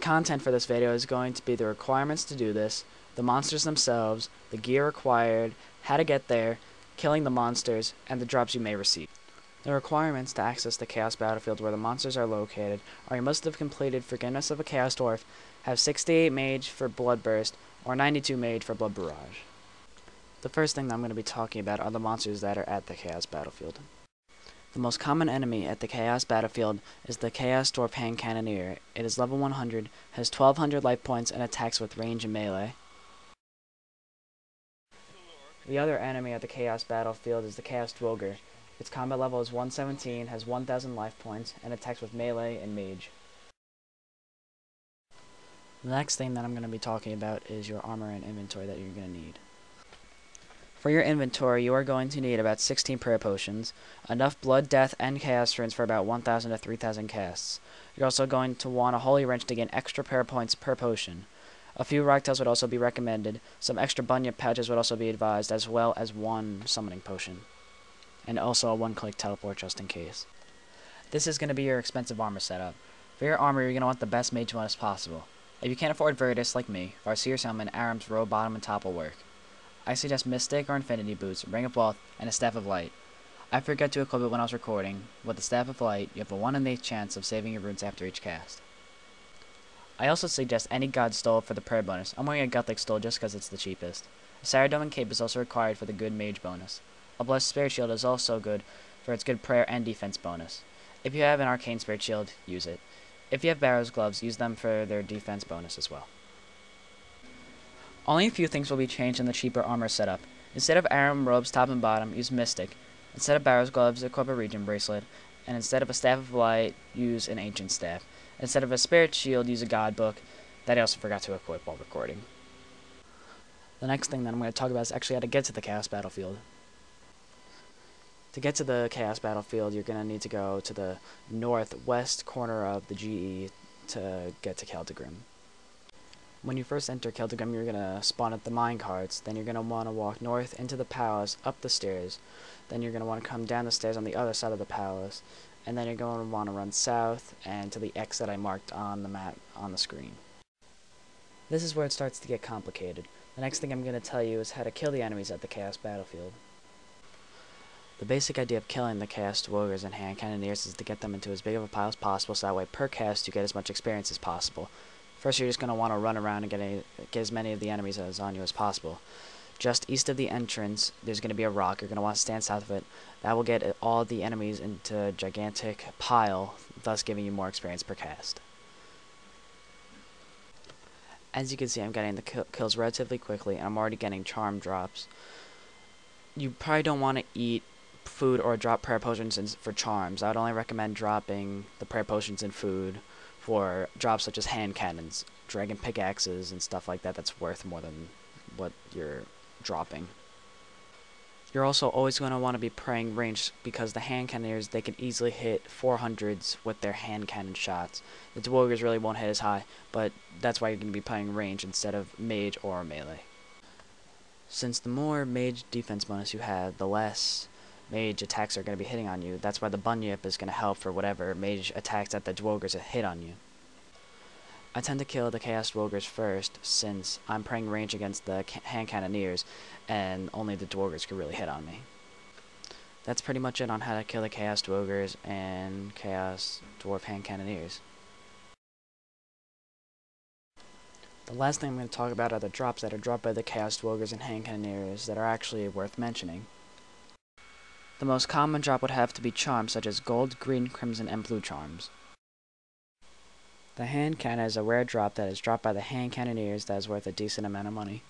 content for this video is going to be the requirements to do this, the monsters themselves, the gear required, how to get there, killing the monsters, and the drops you may receive. The requirements to access the Chaos Battlefield where the monsters are located are you must have completed Forgiveness of a Chaos Dwarf, have 68 mage for Blood Burst, or 92 mage for Blood Barrage. The first thing that I'm going to be talking about are the monsters that are at the Chaos Battlefield. The most common enemy at the Chaos Battlefield is the Chaos Dwarf Hand Cannoneer. It is level 100, has 1200 life points, and attacks with range and melee. The other enemy at the Chaos Battlefield is the Chaos Dworgre. Its combat level is 117, has 1000 life points, and attacks with melee and mage. The next thing that I'm going to be talking about is your armor and inventory that you're going to need. For your inventory, you are going to need about 16 prayer potions, enough blood, death, and chaos runes for about 1000 to 3000 casts. You're also going to want a holy wrench to gain extra prayer points per potion. A few rocktails would also be recommended, some extra bunyip pouches would also be advised, as well as one summoning potion. And also a one-click teleport just in case. This is going to be your expensive armor setup. For your armor, you're going to want the best mage bonus possible. If you can't afford Veritas like me, Varseer's Helm and Aram's robe, bottom, and top will work. I suggest Mystic or Infinity Boots, Ring of Wealth, and a Staff of Light. I forgot to equip it when I was recording. With the Staff of Light, you have a 1 in 8 chance of saving your runes after each cast. I also suggest any God Stole for the prayer bonus. I'm wearing a Gothic Stole just because it's the cheapest. A Saradomin Cape is also required for the good mage bonus. A Blessed Spirit Shield is also good for its good prayer and defense bonus. If you have an Arcane Spirit Shield, use it. If you have Barrow's Gloves, use them for their defense bonus as well. Only a few things will be changed in the cheaper armor setup. Instead of Aram robes top and bottom, use Mystic. Instead of Barrow's Gloves, equip a Region Bracelet. And instead of a Staff of Light, use an Ancient Staff. Instead of a Spirit Shield, use a God Book. That I also forgot to equip while recording. The next thing that I'm going to talk about is actually how to get to the Chaos Battlefield. To get to the Chaos Battlefield, you're going to need to go to the northwest corner of the GE to get to Keldagrim. When you first enter Keldagrim, you're going to spawn at the minecarts. Then you're going to want to walk north into the palace, up the stairs. Then you're going to want to come down the stairs on the other side of the palace. And then you're going to want to run south and to the X that I marked on the map on the screen. This is where it starts to get complicated. The next thing I'm going to tell you is how to kill the enemies at the Chaos Battlefield. The basic idea of killing the Chaos Dworgres and Hand Cannoneers is to get them into as big of a pile as possible, so that way per cast you get as much experience as possible. First, you're just going to want to run around and get as many of the enemies as on you as possible. Just east of the entrance, there's going to be a rock. You're going to want to stand south of it. That will get all the enemies into a gigantic pile, thus giving you more experience per cast. As you can see, I'm getting the kills relatively quickly, and I'm already getting charm drops. You probably don't want to eat food or drop prayer potions for charms. I would only recommend dropping the prayer potions and food for drops such as hand cannons, dragon pickaxes, and stuff like that that's worth more than what you're dropping. You're also always going to want to be praying range because the hand cannoneers, they can easily hit 400s with their hand cannon shots. The dworgres really won't hit as high, but that's why you're going to be playing range instead of mage or melee. Since the more mage defense bonus you have, the less mage attacks are going to be hitting on you. That's why the bunyip is going to help for whatever mage attacks that the dworgres hit on you. I tend to kill the Chaos Dworgres first, since I'm praying range against the hand cannoneers, and only the dworgres can really hit on me. That's pretty much it on how to kill the Chaos Dworgres and Chaos Dwarf hand cannoneers. The last thing I'm going to talk about are the drops that are dropped by the Chaos Dworgres and hand cannoneers that are actually worth mentioning. The most common drop would have to be charms such as gold, green, crimson, and blue charms. The hand cannon is a rare drop that is dropped by the hand cannoneers that is worth a decent amount of money.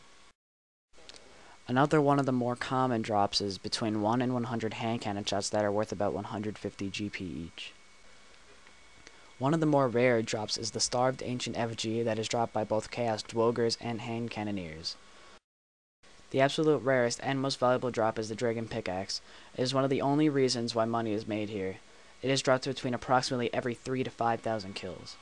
Another one of the more common drops is between 1 and 100 hand cannon shots that are worth about 150 GP each. One of the more rare drops is the Starved Ancient Effigy that is dropped by both Chaos Dworgres and hand cannoneers. The absolute rarest and most valuable drop is the Dragon Pickaxe. It is one of the only reasons why money is made here. It is dropped between approximately every 3,000 to 5,000 kills.